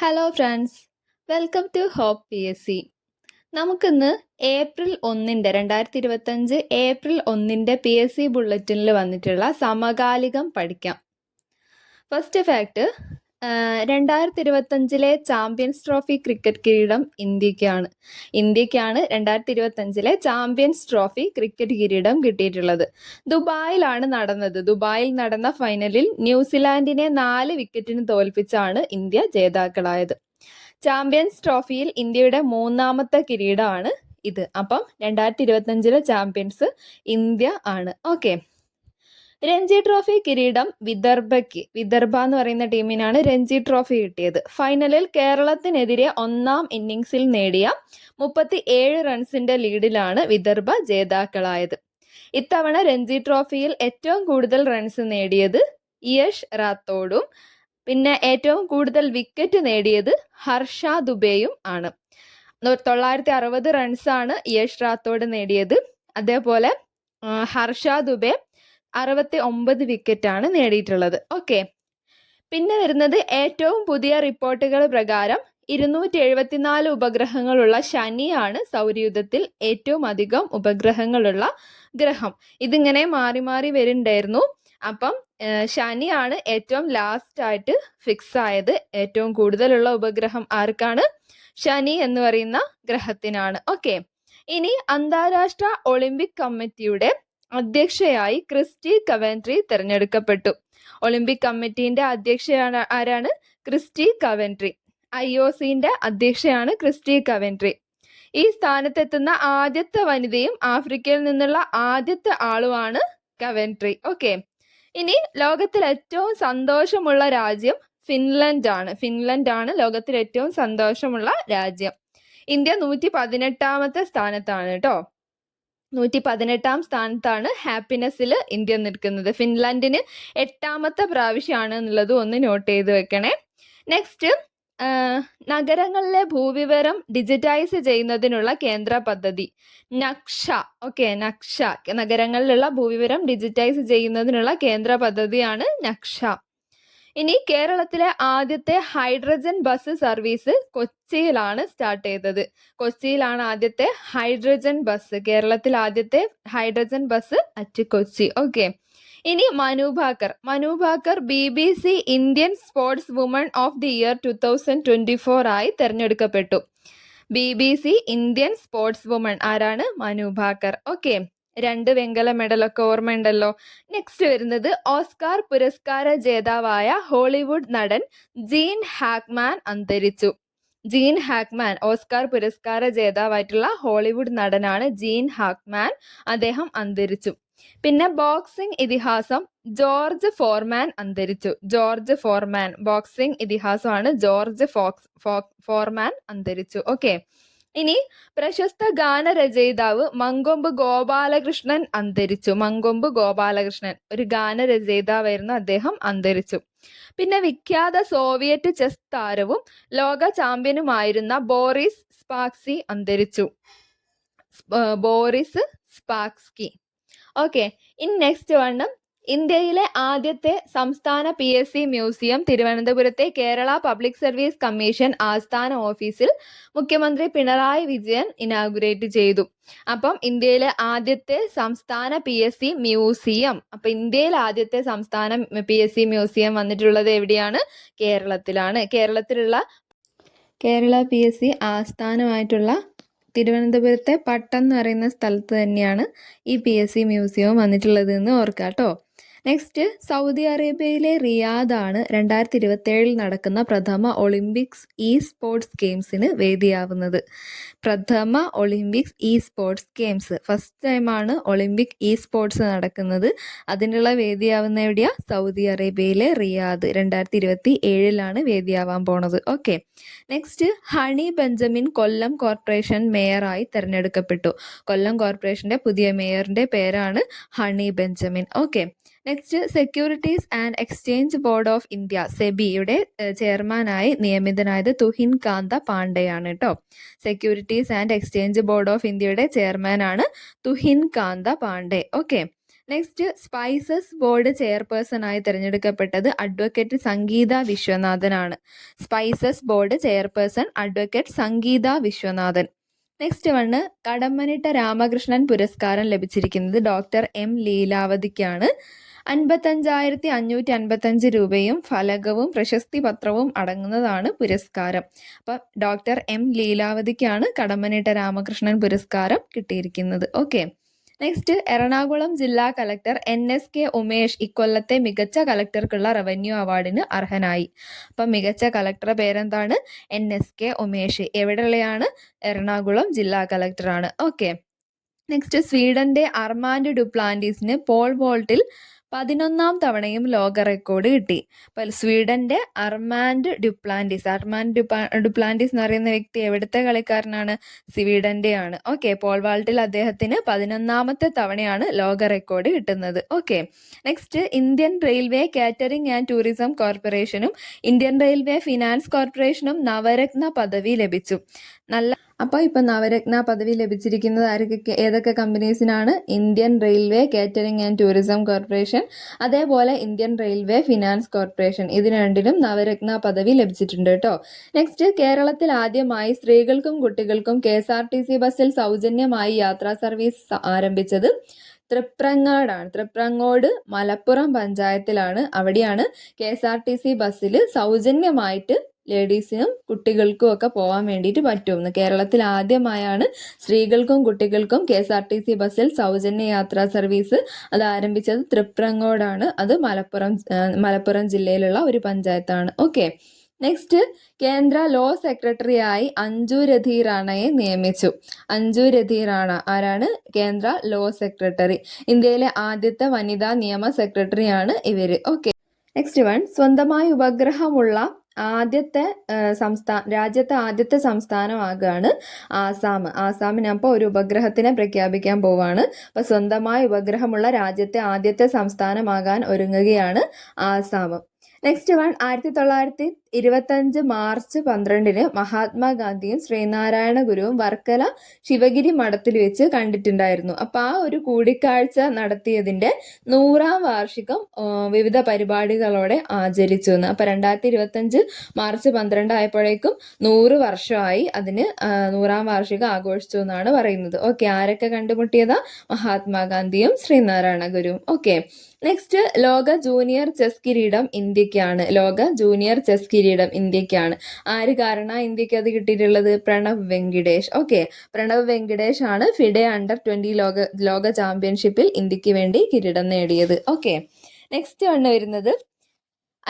Hello friends, welcome to Hope P S C. നമുക്കിന്ന് April 2025 April 1 P S C ബുള്ളറ്റിനിൽ വന്നിട്ടുള്ള സമകാലികം പഠിക്കാം. First fact, 2025 champions trophy cricket കിരീടം ഇന്ത്യക്കാണ് 2025 ചാമ്പ്യൻസ് ട്രോഫി ക്രിക്കറ്റ് കിരീടം കിട്ടിയിട്ടുള്ളത്. ദുബായിൽ നടന്ന ഫൈനലിൽ ന്യൂസിലാൻഡിനെ 4 വിക്കറ്റിന് തോൽപ്പിച്ചാണ് ഇന്ത്യ ജേതാക്കളായത്. ചാമ്പ്യൻസ് ട്രോഫിയിൽ ഇന്ത്യയുടെ 3ാമത്തെ കിരീടമാണ് ഇത്. അപ്പം 2025 ചാമ്പ്യൻസ് ഇന്ത്യ ആണ്. ഓക്കെ, രഞ്ജി ട്രോഫി കിരീടം വിദർഭ എന്ന് പറയുന്ന ടീമിനാണ് രഞ്ജി ട്രോഫി കിട്ടിയത്. ഫൈനലിൽ കേരളത്തിനെതിരെ 1ാം ഇന്നിംഗ്സിൽ നേടിയ 37 റൺസിന്റെ ലീഡിലാണ് വിദർഭ ജേതാക്കളായത്. ഇത്തവണ രഞ്ജി ട്രോഫിയിൽ ഏറ്റവും കൂടുതൽ റൺസ് നേടിയത് യഷ് റാത്തോഡും പിന്നെ ഏറ്റവും കൂടുതൽ വിക്കറ്റ് നേടിയത് ഹർഷ ദുബെയും ആണ്. 960 റൺസാണ് യഷ് റാത്തോഡ് നേടിയത്. അതേപോലെ ഹർഷ ദുബെ 69 വിക്കറ്റാണ് നേടിയിട്ടുള്ളത്. ഓക്കെ, പിന്നെ വരുന്നത് ഏറ്റവും പുതിയ റിപ്പോർട്ടുകൾ പ്രകാരം 274 ഉപഗ്രഹങ്ങളുള്ള ശനിയാണ് സൗരയൂഥത്തിൽ ഏറ്റവും അധികം ഉപഗ്രഹങ്ങളുള്ള ഗ്രഹം. ഇതിങ്ങനെ മാറി മാറി വരുന്നുണ്ടായിരുന്നു. അപ്പം ശനിയാണ് ഏറ്റവും ലാസ്റ്റ് ആയിട്ട് ഫിക്സ് ആയത്. ഏറ്റവും കൂടുതലുള്ള ഉപഗ്രഹം ആർക്കാണ്? ശനി എന്ന് പറയുന്ന ഗ്രഹത്തിനാണ്. ഓക്കെ, ഇനി അന്താരാഷ്ട്ര ഒളിമ്പിക് കമ്മിറ്റിയുടെ അധ്യക്ഷയായി ക്രിസ്റ്റി കവൻട്രി തിരഞ്ഞെടുക്കപ്പെട്ടു. ഒളിമ്പിക് കമ്മിറ്റിന്റെ അധ്യക്ഷയാണ് ആരാണ്? Kirsty Coventry. IOCന്റെ അധ്യക്ഷയാണ് ക്രിസ്റ്റി കവൻട്രി. ഈ സ്ഥാനത്തെത്തുന്ന ആദ്യത്തെ വനിതയും ആഫ്രിക്കയിൽ നിന്നുള്ള ആദ്യത്തെ ആളുമാണ് കവൻട്രി. ഓക്കെ, ഇനി ലോകത്തിൽ ഏറ്റവും സന്തോഷമുള്ള രാജ്യം ഫിൻലൻഡ് ആണ് ലോകത്തിൽ ഏറ്റവും സന്തോഷമുള്ള രാജ്യം. ഇന്ത്യ 118ാമത്തെ സ്ഥാനത്താണ് കേട്ടോ. 118ാം സ്ഥാനത്താണ് ഹാപ്പിനെസ്സിൽ ഇന്ത്യ നിൽക്കുന്നത്. ഫിൻലാൻഡിന് 8ാമത്തെ പ്രാവശ്യമാണ് എന്നുള്ളത് ഒന്ന് നോട്ട് ചെയ്ത് വെക്കണേ. നെക്സ്റ്റ്, നഗരങ്ങളിലെ ഭൂവിവരം ഡിജിറ്റൈസ് ചെയ്യുന്നതിനുള്ള കേന്ദ്ര പദ്ധതി നക്ഷ. ഓക്കെ, നക്ഷ നഗരങ്ങളിലുള്ള ഭൂവിവരം ഡിജിറ്റൈസ് ചെയ്യുന്നതിനുള്ള കേന്ദ്ര പദ്ധതിയാണ് നക്ഷ. ഇനി കേരളത്തിലെ ആദ്യത്തെ ഹൈഡ്രജൻ ബസ് സർവീസ് കൊച്ചിയിലാണ് സ്റ്റാർട്ട് ചെയ്തത്. കൊച്ചിയിലാണ് ആദ്യത്തെ ഹൈഡ്രജൻ ബസ്. കേരളത്തിൽ ആദ്യത്തെ hydrogen bus at Kochi. Okay, ഇനി Manu Bhaker BBC Indian sportswoman of the year 2024 ആയി തെരഞ്ഞെടുക്കപ്പെട്ടു. BBC ഇന്ത്യൻ സ്പോർട്സ് വുമൺ ആരാണ്? മനു ഭാക്കർ. ഓക്കെ, 2 വെങ്കല മെഡലൊക്കെ ഓർമ്മയുണ്ടല്ലോ. നെക്സ്റ്റ് വരുന്നത് ഓസ്കാർ പുരസ്കാര ജേതാവായ ഹോളിവുഡ് നടൻ ജീൻ ഹാക്മാൻ അന്തരിച്ചു. ഓസ്കാർ പുരസ്കാര ജേതാവായിട്ടുള്ള ഹോളിവുഡ് നടനാണ് ജീൻ ഹാക്മാൻ. അദ്ദേഹം അന്തരിച്ചു. പിന്നെ ബോക്സിംഗ് ഇതിഹാസം ജോർജ് ഫോർമാൻ അന്തരിച്ചു. ബോക്സിംഗ് ഇതിഹാസമാണ് ജോർജ് ഫോർമാൻ അന്തരിച്ചു. ഓക്കെ, ഇനി പ്രശസ്ത ഗാനരചയിതാവ് മങ്കൊമ്പ് ഗോപാലകൃഷ്ണൻ അന്തരിച്ചു. ഒരു ഗാനരചയിതാവായിരുന്നു, അദ്ദേഹം അന്തരിച്ചു. പിന്നെ വിഖ്യാത സോവിയറ്റ് ചെസ് താരവും ലോക ചാമ്പ്യനുമായിരുന്ന ബോറിസ് സ്പാക്സി അന്തരിച്ചു. ഓക്കെ, ഇൻ നെക്സ്റ്റ് വൺ, ഇന്ത്യയിലെ ആദ്യത്തെ സംസ്ഥാന PSC മ്യൂസിയം തിരുവനന്തപുരത്തെ കേരള പബ്ലിക് സർവീസ് കമ്മീഷൻ ആസ്ഥാന ഓഫീസിൽ മുഖ്യമന്ത്രി പിണറായി വിജയൻ ഇനാഗുറേറ്റ് ചെയ്തു. അപ്പം ഇന്ത്യയിലെ ആദ്യത്തെ സംസ്ഥാന PSC മ്യൂസിയം. അപ്പം ഇന്ത്യയിൽ ആദ്യത്തെ സംസ്ഥാന PSC മ്യൂസിയം വന്നിട്ടുള്ളത് എവിടെയാണ്? കേരളത്തിലാണ്. കേരള PSC ആസ്ഥാനമായിട്ടുള്ള തിരുവനന്തപുരത്തെ പട്ടം എന്ന് പറയുന്ന സ്ഥലത്ത് തന്നെയാണ് ഈ PSC മ്യൂസിയം വന്നിട്ടുള്ളത് എന്ന് ഓർക്കുക കേട്ടോ. നെക്സ്റ്റ്, സൗദി അറേബ്യയിലെ റിയാദാണ് 2027 നടക്കുന്ന പ്രഥമ ഒളിമ്പിക്സ് സ്പോർട്സ് ഗെയിംസിന് വേദിയാവുന്നത്. ഫസ്റ്റ് ടൈമാണ് ഒളിമ്പിക് സ്പോർട്സ് നടക്കുന്നത്. അതിനുള്ള വേദിയാവുന്ന എവിടെയാ? സൗദി അറേബ്യയിലെ റിയാദ്. 2027 വേദിയാവാൻ പോണത്. Okay, next, Honey Benjamin Kollam corporation മേയറായി തെരഞ്ഞെടുക്കപ്പെട്ടു. കൊല്ലം കോർപ്പറേഷന്റെ പുതിയ മേയറിന്റെ പേരാണ് Honey Benjamin. Okay, next, securities and exchange board of India സെബിയുടെ ചെയർമാനായി നിയമിതനായത് തുഹിൻ കാന്ത പാണ്ഡെയാണ് കേട്ടോ. Securities and exchange board of ഇന്ത്യയുടെ ചെയർമാനാണ് Tuhin Kanta Pandey. Okay, next spices board chairperson ആയി തിരഞ്ഞെടുക്കപ്പെട്ടത് അഡ്വക്കേറ്റ് സംഗീത വിശ്വനാഥനാണ്. Spices board chairperson advocate Sangeetha Viswanathan. Next one Kadammanitta Ramakrishnan പുരസ്കാരം ലഭിച്ചിരിക്കുന്നത് ഡോക്ടർ എം ലീലാവതിക്കാണ്. 55,555 രൂപയും ഫലകവും പ്രശസ്തി പത്രവും അടങ്ങുന്നതാണ് പുരസ്കാരം. അപ്പം ഡോക്ടർ എം ലീലാവതിക്കാണ് കടമ്മനിട്ട രാമകൃഷ്ണൻ പുരസ്കാരം കിട്ടിയിരിക്കുന്നത്. ഓക്കെ. നെക്സ്റ്റ് എറണാകുളം ജില്ലാ കളക്ടർ NSK ഉമേഷ് ഇക്കൊല്ലത്തെ മികച്ച കളക്ടർക്കുള്ള റവന്യൂ അവാർഡിന് അർഹനായി. അപ്പം മികച്ച കളക്ടറുടെ പേരെന്താണ്? NSK ഉമേഷ്. എവിടെയുള്ളയാണ്? എറണാകുളം ജില്ലാ കളക്ടറാണ്. ഓക്കെ. നെക്സ്റ്റ് സ്വീഡന്റെ അർമാൻഡ് ഡുപ്ലാന്റീസിന് പോൾ വോൾട്ടിൽ 11ാം തവണയും ലോക റെക്കോർഡ് കിട്ടി. അപ്പോൾ സ്വീഡന്റെ അർമാൻഡ് ഡുപ്ലാന്റീസ് എന്ന് പറയുന്ന വ്യക്തി എവിടുത്തെ കളിക്കാരനാണ്? സ്വീഡന്റെ ആണ്. ഓക്കെ. പോൾ വാൾട്ടിൽ അദ്ദേഹത്തിന് 11ാമത്തെ തവണയാണ് ലോക റെക്കോർഡ് കിട്ടുന്നത്. Okay. Next Indian railway catering and tourism കോർപ്പറേഷനും ഇന്ത്യൻ റെയിൽവേ ഫിനാൻസ് കോർപ്പറേഷനും നവരത്ന പദവി ലഭിച്ചു. അപ്പോൾ ഇപ്പം നവരത്ന പദവി ലഭിച്ചിരിക്കുന്നത് ഏതൊക്കെ കമ്പനീസിനാണ്? Indian railway catering and tourism corporation, അതേപോലെ ഇന്ത്യൻ റെയിൽവേ ഫിനാൻസ് കോർപ്പറേഷൻ. ഇതിന് രണ്ടിനും നവരത്ന പദവി ലഭിച്ചിട്ടുണ്ട് കേട്ടോ. നെക്സ്റ്റ് കേരളത്തിൽ ആദ്യമായി സ്ത്രീകൾക്കും കുട്ടികൾക്കും KSRTC ബസ്സിൽ സൗജന്യമായി യാത്രാ സർവീസ് ആരംഭിച്ചത് തൃപ്രങ്ങോടാണ്. തൃപ്രങ്ങോട് മലപ്പുറം പഞ്ചായത്തിലാണ്. അവിടെയാണ് KSRTC ബസ്സിൽ സൗജന്യമായിട്ട് ലേഡീസിനും കുട്ടികൾക്കും ഒക്കെ പോകാൻ വേണ്ടിയിട്ട് പറ്റുമെന്ന്. കേരളത്തിൽ ആദ്യമായാണ് സ്ത്രീകൾക്കും കുട്ടികൾക്കും KSRTC ബസ്സിൽ സൗജന്യ യാത്രാ സർവീസ് അത് ആരംഭിച്ചത് തൃപ്രങ്ങോടാണ്. അത് മലപ്പുറം ജില്ലയിലുള്ള ഒരു പഞ്ചായത്താണ്. ഓക്കെ. നെക്സ്റ്റ് കേന്ദ്ര ലോ സെക്രട്ടറിയായി അഞ്ജു രഥി റാണയെ നിയമിച്ചു. അഞ്ജു രഥി റാണ ആരാണ്? കേന്ദ്ര ലോ സെക്രട്ടറി. ഇന്ത്യയിലെ ആദ്യത്തെ വനിതാ നിയമ സെക്രട്ടറിയാണ് ഇവര്. ഓക്കെ. നെക്സ്റ്റ് വൺ സ്വന്തമായി ഉപഗ്രഹമുള്ള രാജ്യത്തെ ആദ്യത്തെ സംസ്ഥാനമാകുകയാണ് ആസാം. ആസാമിനപ്പോൾ ഒരു ഉപഗ്രഹത്തിനെ പ്രഖ്യാപിക്കാൻ പോവാണ്. അപ്പോൾ സ്വന്തമായി ഉപഗ്രഹമുള്ള രാജ്യത്തെ ആദ്യത്തെ സംസ്ഥാനമാകാൻ ഒരുങ്ങുകയാണ് ആസാം. നെക്സ്റ്റ് വൺ 1925 മാർച്ച് 12 മഹാത്മാഗാന്ധിയും ശ്രീനാരായണ ഗുരുവും വർക്കല ശിവഗിരി മഠത്തിൽ വെച്ച് കണ്ടിട്ടുണ്ടായിരുന്നു. അപ്പോൾ ആ ഒരു കൂടിക്കാഴ്ച നടത്തിയതിൻ്റെ 100ാം വാർഷികം വിവിധ പരിപാടികളോടെ ആചരിച്ചു എന്ന്. അപ്പോൾ 2025 മാർച്ച് 12 ആയപ്പോഴേക്കും 100 വർഷമായി. അതിന് 100ാം വാർഷികം ആഘോഷിച്ചു എന്നാണ് പറയുന്നത്. ഓക്കെ. ആരൊക്കെ കണ്ടുമുട്ടിയതാ? മഹാത്മാഗാന്ധിയും ശ്രീനാരായണ ഗുരുവും. ഓക്കെ. നെക്സ്റ്റ് ലോക ജൂനിയർ ചെസ് കിരീടം ഇന്ത്യക്കാണ്. ലോക ജൂനിയർ ചെസ് കിരീടം ഇന്ത്യക്കാണ്. ആര് കാരണം ഇന്ത്യക്ക് അത് കിട്ടിയിട്ടുള്ളത്? പ്രണവ് വെങ്കിടേഷ്. ഓക്കെ. പ്രണവ് വെങ്കിടേഷ് ആണ് ഫിഡെ അണ്ടർ-20 ലോക ചാമ്പ്യൻഷിപ്പിൽ ഇന്ത്യക്ക് വേണ്ടി കിരീടം നേടിയത്. ഓക്കെ. നെക്സ്റ്റ് വരുന്നത്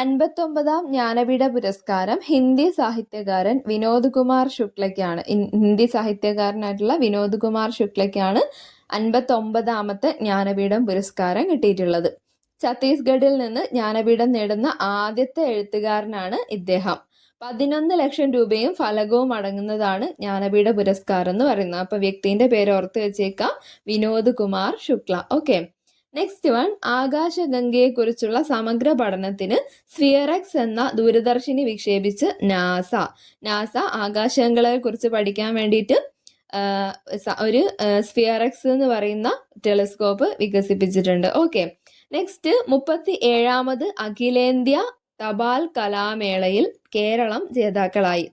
59ാം ജ്ഞാനപീഠ പുരസ്കാരം ഹിന്ദി സാഹിത്യകാരൻ വിനോദ് കുമാർ ശുക്ലയ്ക്കാണ്. ഹിന്ദി സാഹിത്യകാരനായിട്ടുള്ള വിനോദ് കുമാർ ശുക്ലയ്ക്കാണ് 59ാമത്തെ ജ്ഞാനപീഠം പുരസ്കാരം കിട്ടിയിട്ടുള്ളത്. ഛത്തീസ്ഗഡിൽ നിന്ന് ജ്ഞാനപീഠം നേടുന്ന ആദ്യത്തെ എഴുത്തുകാരനാണ് ഇദ്ദേഹം. 11 ലക്ഷം രൂപയും ഫലകവും അടങ്ങുന്നതാണ് ജ്ഞാനപീഠ പുരസ്കാരം എന്ന് പറയുന്നത്. അപ്പൊ വ്യക്തിന്റെ പേര് ഓർത്ത് വെച്ചേക്കാം, Vinod Kumar Shukla. Okay. Next one ആകാശഗംഗയെ കുറിച്ചുള്ള സമഗ്ര പഠനത്തിന് സ്ഫിയറെക്സ് എന്ന ദൂരദർശിനി വിക്ഷേപിച്ച് നാസ ആകാശഗംഗകളെ കുറിച്ച് പഠിക്കാൻ വേണ്ടിയിട്ട് ഒരു സ്ഫിയറെക്സ് എന്ന് പറയുന്ന ടെലിസ്കോപ്പ് വികസിപ്പിച്ചിട്ടുണ്ട്. ഓക്കെ. നെക്സ്റ്റ് 37ാമത് അഖിലേന്ത്യാ തപാൽ കലാമേളയിൽ കേരളം ജേതാക്കളായി.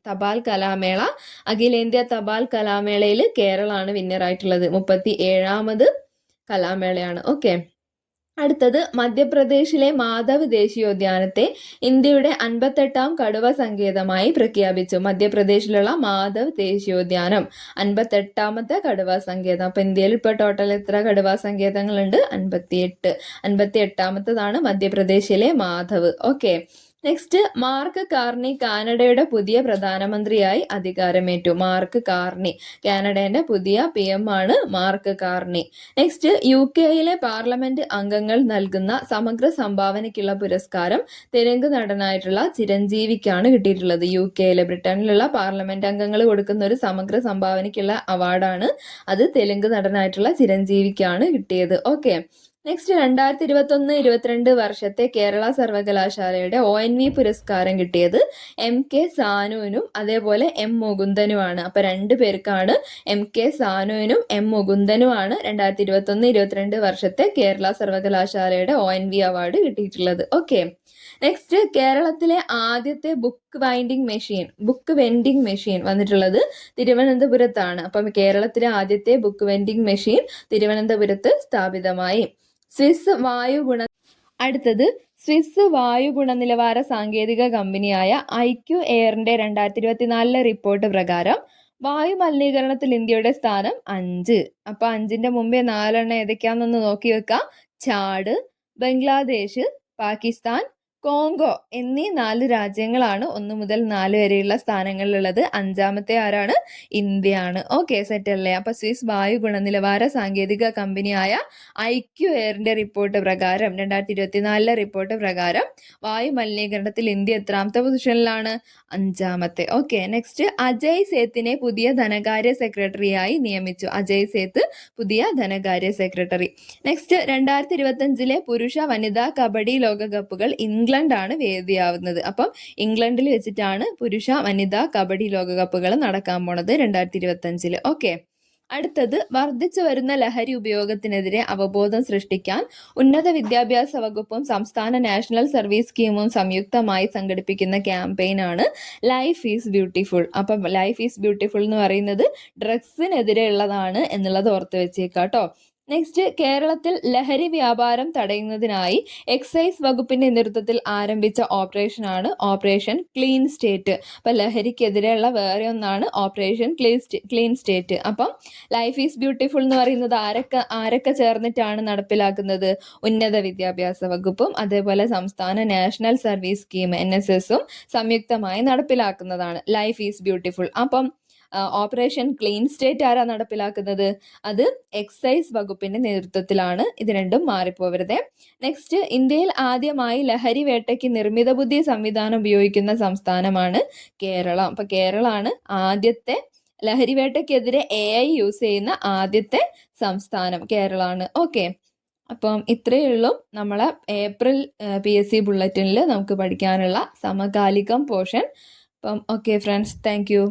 അഖിലേന്ത്യാ തപാൽ കലാമേളയിൽ കേരളമാണ് വിന്നറായിട്ടുള്ളത്. 37ാമത് കലാമേളയാണ്. ഓക്കെ. അടുത്തത് മധ്യപ്രദേശിലെ മാധവ് ദേശീയോദ്യാനത്തെ ഇന്ത്യയുടെ 58ാം കടുവ സങ്കേതമായി പ്രഖ്യാപിച്ചു. മധ്യപ്രദേശിലുള്ള മാധവ് ദേശീയോദ്യാനം 58ാമത്തെ കടുവ സങ്കേതം. അപ്പൊ ഇന്ത്യയിൽ ഇപ്പോൾ ടോട്ടൽ എത്ര കടുവ സങ്കേതങ്ങളുണ്ട്? 58. 58ാമത്തതാണ് മധ്യപ്രദേശിലെ Madhav. Okay. Next mark Carney കാനഡയുടെ പുതിയ പ്രധാനമന്ത്രിയായി അധികാരമേറ്റു. മാർക്ക് കാർണി കാനഡയുടെ പുതിയ PM ആണ് mark Carney. Next UK parliament അംഗങ്ങൾ നൽകുന്ന സമഗ്ര സംഭാവനയ്ക്കുള്ള പുരസ്കാരം തെലുങ്ക് നടനായിട്ടുള്ള ചിരഞ്ജീവിക്കാണ് കിട്ടിയിട്ടുള്ളത്. UK ബ്രിട്ടനിലുള്ള പാർലമെന്റ് അംഗങ്ങൾ കൊടുക്കുന്ന ഒരു സമഗ്ര സംഭാവനയ്ക്കുള്ള അവാർഡാണ് അത്. തെലുങ്ക് നടനായിട്ടുള്ള ചിരഞ്ജീവിക്കാണ് കിട്ടിയത്. ഓക്കെ. നെക്സ്റ്റ് 2021-22 വർഷത്തെ കേരള സർവകലാശാലയുടെ ONV പുരസ്കാരം കിട്ടിയത് MK സാനുവിനും അതേപോലെ M മുകുന്ദനുമാണ്. അപ്പൊ 2 പേർക്കാണ് MK സാനുവിനും M മുകുന്ദനുമാണ് 2021-22 വർഷത്തെ കേരള സർവകലാശാലയുടെ ONV അവാർഡ് കിട്ടിയിട്ടുള്ളത്. ഓക്കെ, നെക്സ്റ്റ് കേരളത്തിലെ ആദ്യത്തെ ബുക്ക് വെൻഡിങ് മെഷീൻ വന്നിട്ടുള്ളത് തിരുവനന്തപുരത്താണ്. അപ്പം കേരളത്തിലെ ആദ്യത്തെ ബുക്ക് വെൻഡിങ് മെഷീൻ തിരുവനന്തപുരത്ത് സ്ഥാപിതമായി. സ്വിസ് വായു ഗുണനിലവാര സാങ്കേതിക കമ്പനിയായ IQ എയറിന്റെ 2024 റിപ്പോർട്ട് പ്രകാരം വായു മലിനീകരണത്തിൽ ഇന്ത്യയുടെ സ്ഥാനം 5. അപ്പൊ 5ന്റെ മുമ്പേ 4 ഏതൊക്കെയാണെന്നൊന്ന് നോക്കി വെക്കാം. ചാഡ്, ബംഗ്ലാദേശ്, പാകിസ്ഥാൻ, കോങ്കോ എന്നീ 4 രാജ്യങ്ങളാണ് 1 മുതൽ 4 വരെയുള്ള സ്ഥാനങ്ങളിലുള്ളത്. 5ാമത്തെ ആരാണ്? ഇന്ത്യയാണ്. ഓക്കെ, സെറ്റ് അല്ലേ? അപ്പൊ സ്വിസ് വായു ഗുണനിലവാര സാങ്കേതിക കമ്പനിയായ IQ എയറിന്റെ റിപ്പോർട്ട് പ്രകാരം 2024 റിപ്പോർട്ട് പ്രകാരം വായു മലിനീകരണത്തിൽ ഇന്ത്യ എത്രാമത്തെ പൊസിഷനിലാണ്? 5ാമത്തെ. ഓക്കെ, നെക്സ്റ്റ് അജയ് സേത്തിനെ പുതിയ ധനകാര്യ സെക്രട്ടറിയായി നിയമിച്ചു. അജയ് സേത്ത് പുതിയ ധനകാര്യ സെക്രട്ടറി. നെക്സ്റ്റ് 2025 പുരുഷ വനിതാ കബഡി ലോകകപ്പുകൾ ഇംഗ്ലണ്ടാണ് വേദിയാവുന്നത്. അപ്പം ഇംഗ്ലണ്ടിൽ വെച്ചിട്ടാണ് പുരുഷ വനിതാ കബഡി ലോകകപ്പുകൾ നടക്കാൻ പോണത് 2025. ഓക്കെ, അടുത്തത് വർദ്ധിച്ചു വരുന്ന ലഹരി ഉപയോഗത്തിനെതിരെ അവബോധം സൃഷ്ടിക്കാൻ ഉന്നത വിദ്യാഭ്യാസ വകുപ്പും സംസ്ഥാന നാഷണൽ സർവീസ് സ്കീമും സംയുക്തമായി സംഘടിപ്പിക്കുന്ന ക്യാമ്പയിനാണ് ലൈഫ് ഈസ് ബ്യൂട്ടിഫുൾ. അപ്പം ലൈഫ് ഈസ് ബ്യൂട്ടിഫുൾ എന്ന് പറയുന്നത് ഡ്രഗ്സിനെതിരെ ഉള്ളതാണ് എന്നുള്ളത് ഓർത്ത് വെച്ചേക്കാട്ടോ. നെക്സ്റ്റ് കേരളത്തിൽ ലഹരി വ്യാപാരം തടയുന്നതിനായി എക്സൈസ് വകുപ്പിന്റെ നേതൃത്വത്തിൽ ആരംഭിച്ച ഓപ്പറേഷനാണ് ഓപ്പറേഷൻ ക്ലീൻ സ്റ്റേറ്റ്. അപ്പം ലഹരിക്കെതിരെയുള്ള വേറെ ഒന്നാണ് ഓപ്പറേഷൻ ക്ലീൻ സ്റ്റേറ്റ്. അപ്പം ലൈഫ് ഈസ് ബ്യൂട്ടിഫുൾ എന്ന് പറയുന്നത് ആരൊക്കെ ചേർന്നിട്ടാണ് നടപ്പിലാക്കുന്നത്? ഉന്നത വിദ്യാഭ്യാസ വകുപ്പും അതേപോലെ സംസ്ഥാന നാഷണൽ സർവീസ് സ്കീം NSSഉം സംയുക്തമായി നടപ്പിലാക്കുന്നതാണ് ലൈഫ് ഈസ് ബ്യൂട്ടിഫുൾ. അപ്പം ഓപ്പറേഷൻ ക്ലീൻ സ്റ്റേറ്റ് ആരാ നടപ്പിലാക്കുന്നത്? അത് എക്സൈസ് വകുപ്പിന്റെ നേതൃത്വത്തിലാണ്. ഇത് രണ്ടും മാറിപ്പോവരുതേ. നെക്സ്റ്റ് ഇന്ത്യയിൽ ആദ്യമായി ലഹരി വേട്ടയ്ക്ക് നിർമ്മിത ബുദ്ധി സംവിധാനം ഉപയോഗിക്കുന്ന സംസ്ഥാനമാണ് കേരളം. അപ്പൊ കേരളമാണ് ആദ്യത്തെ ലഹരി വേട്ടയ്ക്കെതിരെ AI യൂസ് ചെയ്യുന്ന ആദ്യത്തെ സംസ്ഥാനം, കേരളമാണ്. ഓക്കെ, അപ്പം ഇത്രയേ ഉള്ളൂ നമ്മളെ ഏപ്രിൽ PSC ബുള്ളറ്റിനിൽ നമുക്ക് പഠിക്കാനുള്ള സമകാലികം പോർഷൻ. അപ്പം ഓക്കെ ഫ്രണ്ട്സ്, താങ്ക് യു.